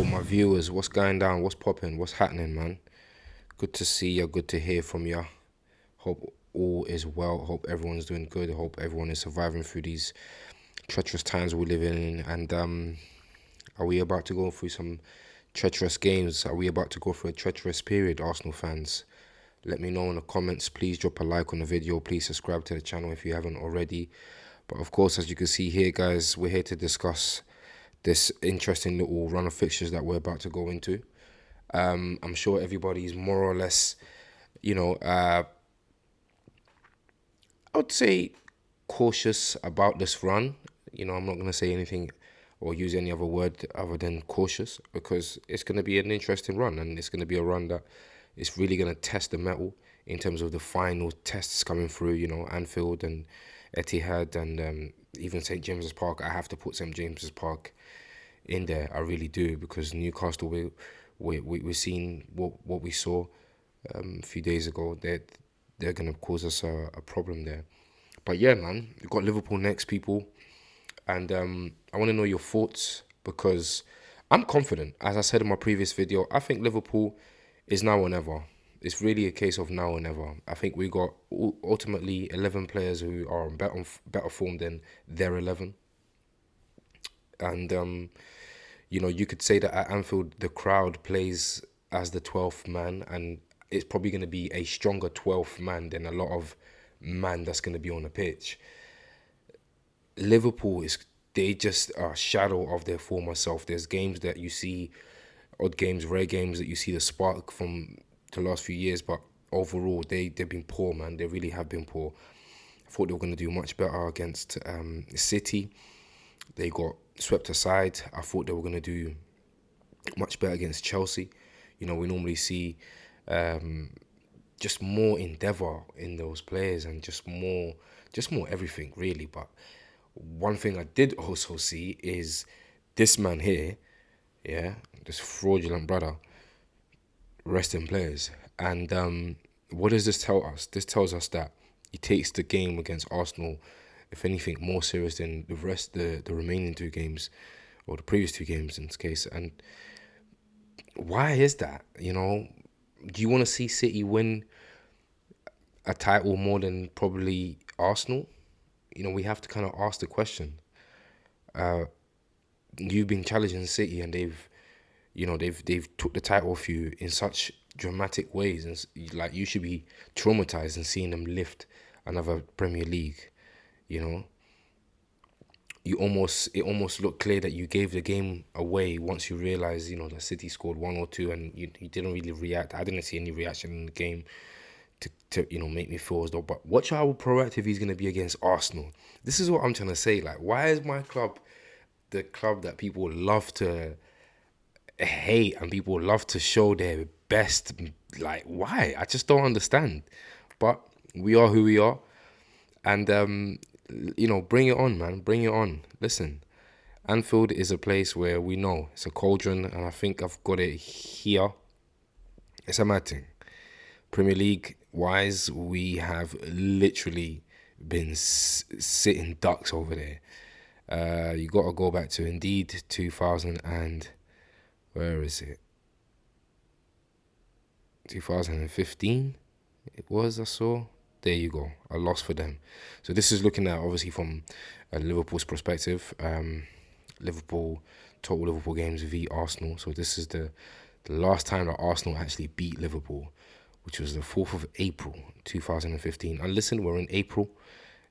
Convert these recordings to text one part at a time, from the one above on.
Yo, my viewers, what's going down? What's popping? What's happening, man? Good to see you. Good to hear from you. Hope all is well. Hope everyone's doing good. Hope everyone is surviving through these treacherous times we live in. And are we about to go through some treacherous games? Are we about to go through a treacherous period, Arsenal fans? Let me know in the comments. Please drop a like on the video. Please subscribe to the channel if you haven't already. But of course, as you can see here, guys, we're here to discuss this interesting little run of fixtures that we're about to go into. I'm sure everybody's more or less, I would say cautious about this run. I'm not going to say anything or use any other word other than cautious because it's going to be an interesting run, and it's going to be a run that is really going to test the metal in terms of the final tests coming through, Anfield and Etihad and even St James's Park. I have to put St James's Park in there. I really do, because Newcastle, we're seeing what we saw a few days ago. They're going to cause us a problem there. But yeah, man, we've got Liverpool next, people. And I want to know your thoughts, because I'm confident. As I said in my previous video, I think Liverpool is now or never. It's really a case of now or never. I think we got ultimately 11 players who are in better form than their 11. And, you could say that at Anfield, the crowd plays as the 12th man, and it's probably going to be a stronger 12th man than a lot of man that's going to be on the pitch. Liverpool, they just are a shadow of their former self. There's games that you see, odd games, rare games, that you see the spark from the last few years, but overall, they've been poor, man. They really have been poor. I thought they were going to do much better against City. They got swept aside. I thought they were going to do much better against Chelsea. We normally see just more endeavour in those players, and just more everything, really. But one thing I did also see is this man here, this fraudulent brother, resting players. And what does this tell us? This tells us that he takes the game against Arsenal, if anything, more serious than the remaining two games, or the previous two games in this case. And why is that? Do you want to see City win a title more than probably Arsenal? We have to kind of ask the question. You've been challenging City, and they've took the title off you in such dramatic ways, and like, you should be traumatized in seeing them lift another Premier League. It almost looked clear that you gave the game away once you realized, that City scored one or two, and you didn't really react. I didn't see any reaction in the game to make me feel as though. But watch how proactive he's going to be against Arsenal. This is what I'm trying to say. Like, why is my club the club that people love to hate and people love to show their best? Like, why? I just don't understand. But we are who we are. And bring it on, man. Bring it on. Listen, Anfield is a place where we know it's a cauldron, and I think I've got it here. It's a mad thing. Premier League wise, we have literally been sitting ducks over there. You got to go back to Indeed 2000 and where is it? 2015. It was, I saw. There you go. A loss for them. So this is looking at, obviously, from Liverpool's perspective. Total Liverpool games v Arsenal. So this is the last time that Arsenal actually beat Liverpool, which was the 4th of April, 2015. And listen, we're in April.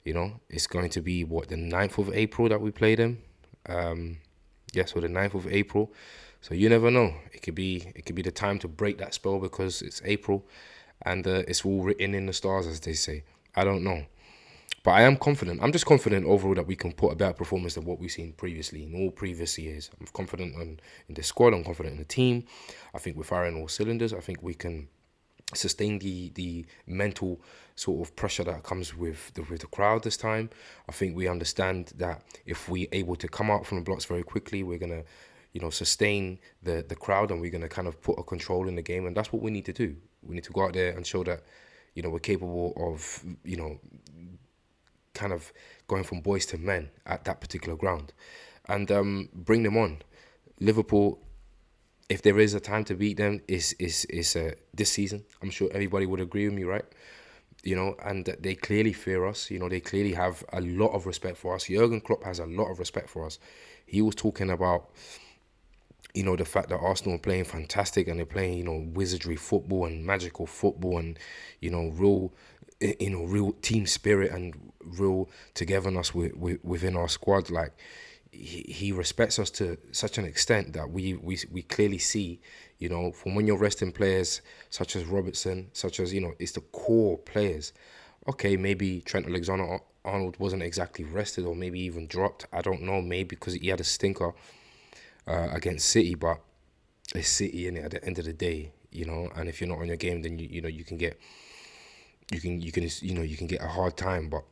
It's going to be, the 9th of April that we play them. So the 9th of April. So you never know. It could be the time to break that spell, because it's April. And it's all written in the stars, as they say. I don't know. But I am confident. I'm just confident overall that we can put a better performance than what we've seen previously, in all previous years. I'm confident in the squad. I'm confident in the team. I think we're firing all cylinders. I think we can sustain the mental sort of pressure that comes with the crowd this time. I think we understand that if we're able to come out from the blocks very quickly, we're going to sustain the crowd, and we're going to kind of put a control in the game. And that's what we need to do. We need to go out there and show that, we're capable of, kind of going from boys to men at that particular ground, and bring them on. Liverpool, if there is a time to beat them, is this season. I'm sure everybody would agree with me, right? And they clearly fear us. They clearly have a lot of respect for us. Jurgen Klopp has a lot of respect for us. He was talking about, the fact that Arsenal are playing fantastic and they're playing, wizardry football and magical football and, real, real team spirit and real togetherness within our squad. Like, he respects us to such an extent that we clearly see, from when you're resting players such as Robertson, such as, it's the core players. Okay, maybe Trent Alexander-Arnold wasn't exactly rested or maybe even dropped. I don't know, maybe because he had a stinker against City, but it's City in it at the end of the day, and if you're not on your game, then you can get you can get a hard time. But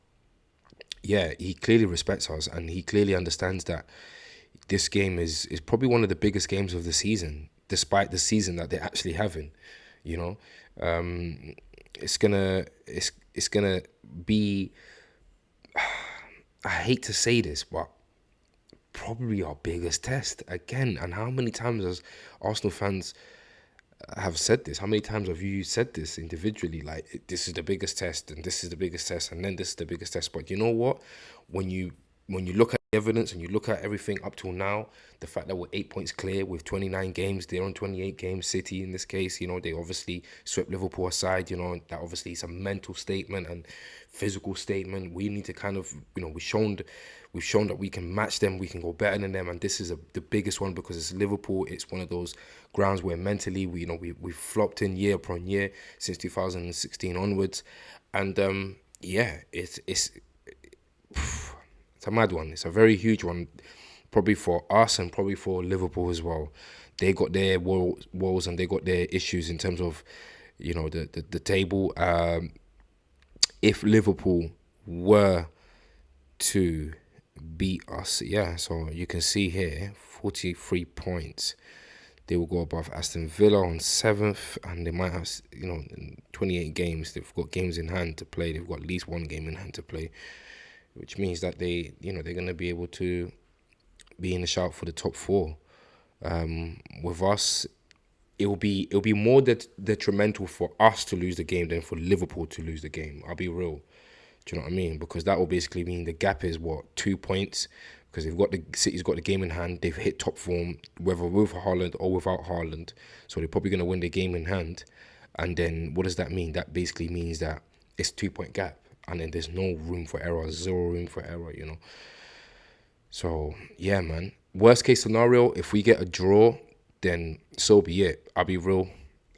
yeah, he clearly respects us and he clearly understands that this game is probably one of the biggest games of the season, despite the season that they're actually having. You know, it's gonna be. I hate to say this, but probably our biggest test again. And how many times has Arsenal fans have said this? How many times have you said this individually? Like, this is the biggest test, and this is the biggest test, and then this is the biggest test. But you know what? When you when you look at the evidence and you look at everything up till now, the fact that we're 8 points clear with 29 games, they're on 28 games. City in this case, they obviously swept Liverpool aside. That obviously is a mental statement and physical statement. We need to kind of, we've shown that we can match them, we can go better than them, and this is the biggest one because it's Liverpool. It's one of those grounds where mentally we've flopped in year upon year since 2016 onwards, and yeah, it's a mad one. It's a very huge one, probably for us and probably for Liverpool as well. They got their woes and they got their issues in terms of, the table. If Liverpool were to beat us, yeah, so you can see here, 43 points. They will go above Aston Villa on 7th, and they might have, 28 games. They've got games in hand to play. They've got at least one game in hand to play, which means that they're going to be able to be in the shout for the top four. With us, it'll be more detrimental for us to lose the game than for Liverpool to lose the game. I'll be real. Do you know what I mean? Because that will basically mean the gap is what, 2 points? Because City's got the game in hand. They've hit top form, whether with Haaland or without Haaland. So they're probably going to win the game in hand. And then what does that mean? That basically means that it's 2 point gap, and then there's no room for error, zero room for error. So yeah, man. Worst case scenario, if we get a draw, then so be it. I'll be real.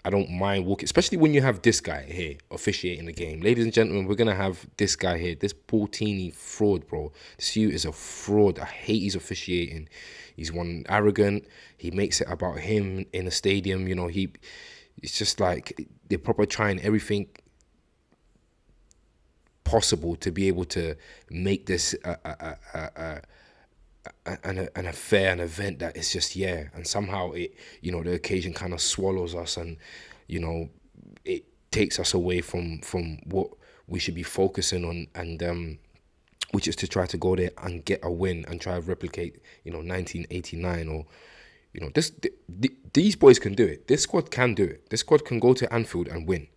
I don't mind walking, especially when you have this guy here officiating the game. Ladies and gentlemen, we're gonna have this guy here, this Portini fraud, bro. This you is a fraud. I hate his officiating. He's one arrogant. He makes it about him in the stadium. It's just like they're probably trying everything possible to be able to make this an affair, an event that is just, yeah, and somehow the occasion kind of swallows us, and it takes us away from what we should be focusing on, and which is to try to go there and get a win and try to replicate 1989, or these boys can do it. This squad can do it. This squad can go to Anfield and win.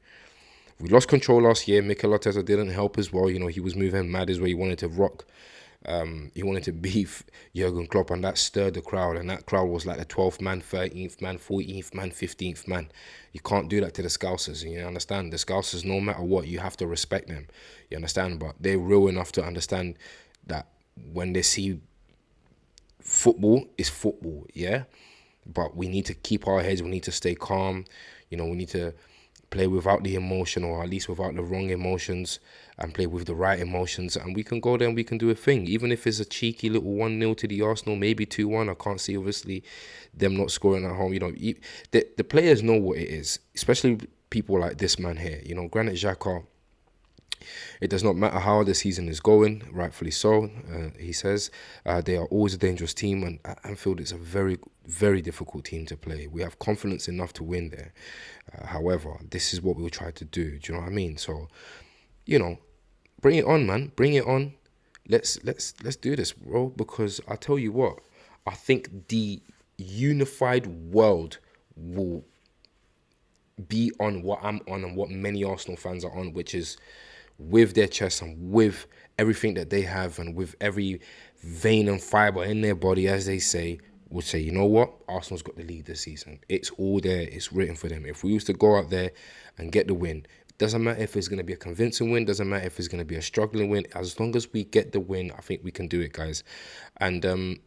We lost control last year. Mikel Arteta didn't help as well. He was moving mad as well. He wanted to rock. He wanted to beef Jurgen Klopp, and that stirred the crowd. And that crowd was like the 12th man, 13th man, 14th man, 15th man. You can't do that to the Scousers. You understand? The Scousers, no matter what, you have to respect them. You understand? But they're real enough to understand that when they see football is football, yeah? But we need to keep our heads. We need to stay calm. We need to play without the emotion, or at least without the wrong emotions, and play with the right emotions, and we can go there and we can do a thing, even if it's a cheeky little 1-0 to the Arsenal, maybe 2-1. I can't see obviously them not scoring at home. The players know what it is, especially people like this man here. Granit Xhaka, it does not matter how the season is going, rightfully so, he says. They are always a dangerous team, and at Anfield it's a very, very difficult team to play. We have confidence enough to win there. However, this is what we'll try to do. Do you know what I mean? So, bring it on, man. Bring it on. Let's do this, bro. Because I tell you what, I think the unified world will be on what I'm on and what many Arsenal fans are on, which is with their chest and with everything that they have and with every vein and fiber in their body, as they say, would say, you know what, Arsenal's got the lead this season. It's all there. It's written for them. If we used to go out there and get the win, doesn't matter if it's going to be a convincing win, doesn't matter if it's going to be a struggling win. As long as we get the win, I think we can do it, guys. And it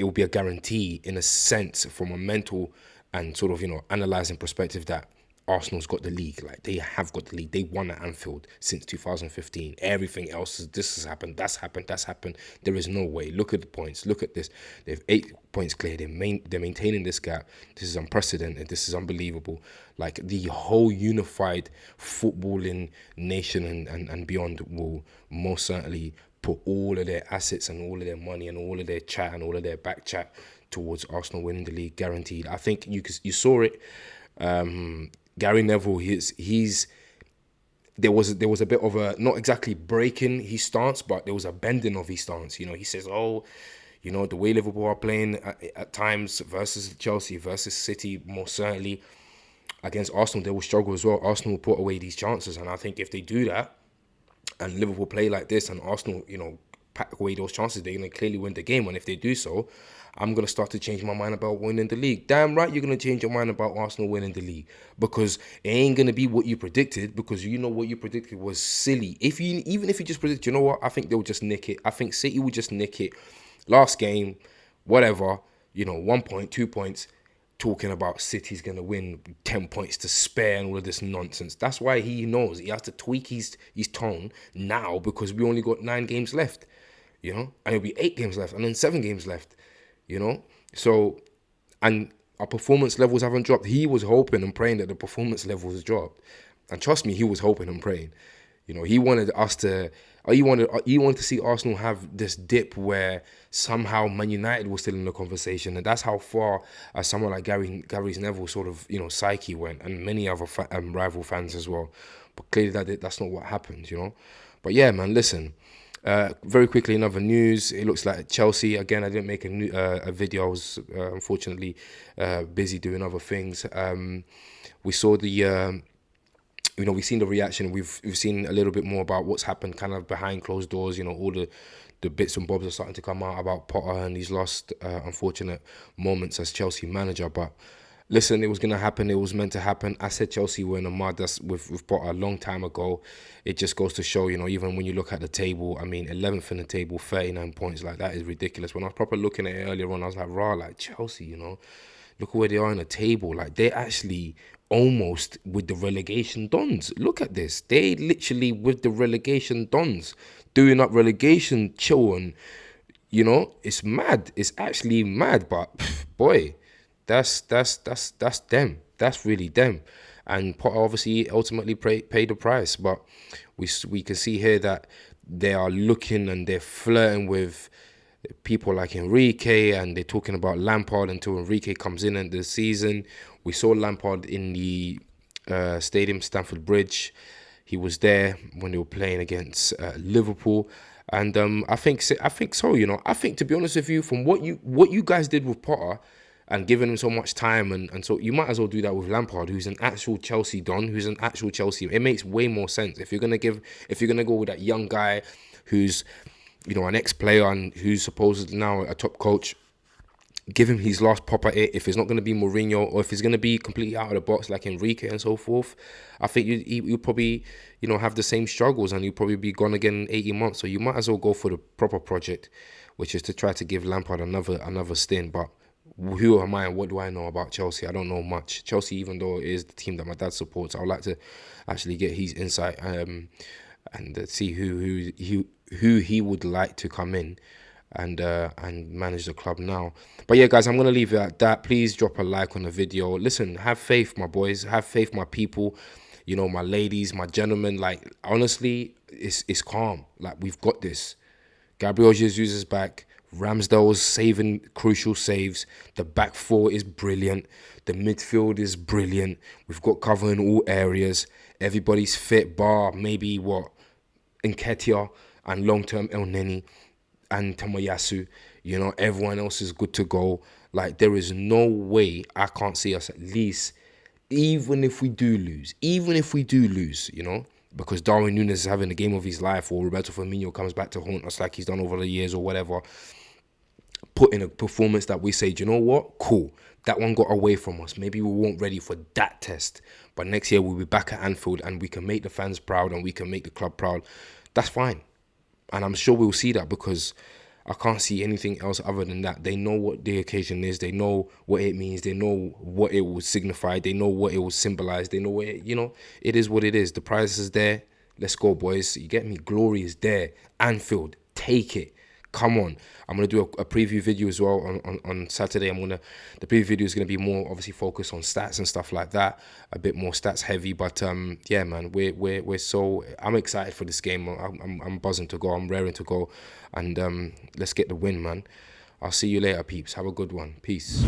will be a guarantee in a sense from a mental and sort of, analysing perspective that Arsenal's got the league. Like, they have got the league. They won at Anfield since 2015. Everything else, this has happened, that's happened, that's happened. There is no way. Look at the points. Look at this. They have 8 points clear. They're maintaining this gap. This is unprecedented. This is unbelievable. Like, the whole unified footballing nation and beyond will most certainly put all of their assets and all of their money and all of their chat and all of their back chat towards Arsenal winning the league, guaranteed. I think you saw it. Gary Neville, there was a bit of a, not exactly breaking his stance, but there was a bending of his stance. He says, the way Liverpool are playing at times versus Chelsea, versus City, most certainly against Arsenal, they will struggle as well. Arsenal will put away these chances, and I think if they do that, and Liverpool play like this, and Arsenal, pack away those chances, they're going to clearly win the game. And if they do so, I'm going to start to change my mind about winning the league. Damn right you're going to change your mind about Arsenal winning the league, because it ain't going to be what you predicted, because what you predicted was silly. Even if you just predict, you know what, I think they'll just nick it. I think City will just nick it. Last game, whatever, 1 point, 2 points, talking about City's going to win 10 points to spare and all of this nonsense. That's why he knows he has to tweak his tone now, because we only got 9 games left, and it'll be 8 games left and then 7 games left, So, and our performance levels haven't dropped. He was hoping and praying that the performance levels dropped. And trust me, he was hoping and praying. He wanted us to, he wanted to see Arsenal have this dip where somehow Man United was still in the conversation, and that's how far someone like Gary Neville's sort of psyche went, and many other rival fans as well. But clearly that's not what happened, But yeah, man, listen. Very quickly, in other news, it looks like Chelsea again. I didn't make a video. I was unfortunately busy doing other things. We saw the. We've seen the reaction. We've seen a little bit more about what's happened kind of behind closed doors. All the bits and bobs are starting to come out about Potter and these last unfortunate moments as Chelsea manager. But listen, it was going to happen. It was meant to happen. I said Chelsea were in a mud with Potter a long time ago. It just goes to show, even when you look at the table, 11th in the table, 39 points, like that is ridiculous. When I was proper looking at it earlier on, I was like, like Chelsea, look where they are in the table. Like, they're actually almost with the relegation dons. Look at this. They literally with the relegation dons, doing up relegation chill, and it's mad. It's actually mad. But boy, that's them. That's really them. And Potter obviously ultimately paid the price. But we can see here that they are looking and they're flirting with people like Enrique, and they're talking about Lampard until Enrique comes in the season. We saw Lampard in the stadium, Stamford Bridge. He was there when they were playing against Liverpool, and I think so. I think, to be honest with you, from what you guys did with Potter and giving him so much time, and so you might as well do that with Lampard, who's an actual Chelsea don, who's an actual Chelsea. It makes way more sense if you're gonna go with that young guy who's an ex-player and who's supposedly now a top coach. Give him his last pop at it. If it's not going to be Mourinho, or if it's going to be completely out of the box like Enrique and so forth, I think you probably have the same struggles, and you'll probably be gone again in 18 months. So you might as well go for the proper project, which is to try to give Lampard another stint. But who am I and what do I know about Chelsea? I don't know much. Chelsea, even though it is the team that my dad supports, I would like to actually get his insight and see who he would like to come in and manage the club now. But yeah, guys, I'm going to leave it at that. Please drop a like on the video. Listen, have faith, my boys. Have faith, my people. My ladies, my gentlemen. Like, honestly, it's calm. Like, we've got this. Gabriel Jesus is back. Ramsdale's saving crucial saves. The back four is brilliant. The midfield is brilliant. We've got cover in all areas. Everybody's fit, bar maybe Nketiah and long-term El Neni and Tomoyasu. Everyone else is good to go. Like, there is no way I can't see us at least, even if we do lose, you know, because Darwin Núñez is having the game of his life, or Roberto Firmino comes back to haunt us like he's done over the years or whatever, put in a performance that we say, do you know what? Cool. That one got away from us. Maybe we weren't ready for that test. But next year we'll be back at Anfield and we can make the fans proud and we can make the club proud. That's fine. And I'm sure we'll see that, because I can't see anything else other than that. They know what the occasion is. They know what it means. They know what it will signify. They know what it will symbolize. They know what it, you know, it is what it is. The prize is there. Let's go, boys. You get me? Glory is there. Anfield, take it. Come on. I'm going to do a preview video as well on Saturday. The preview video is going to be more obviously focused on stats and stuff like that, a bit more stats heavy. But yeah, man, I'm excited for this game. I'm buzzing to go. I'm raring to go, and let's get the win, man. I'll see you later, peeps. Have a good one. Peace.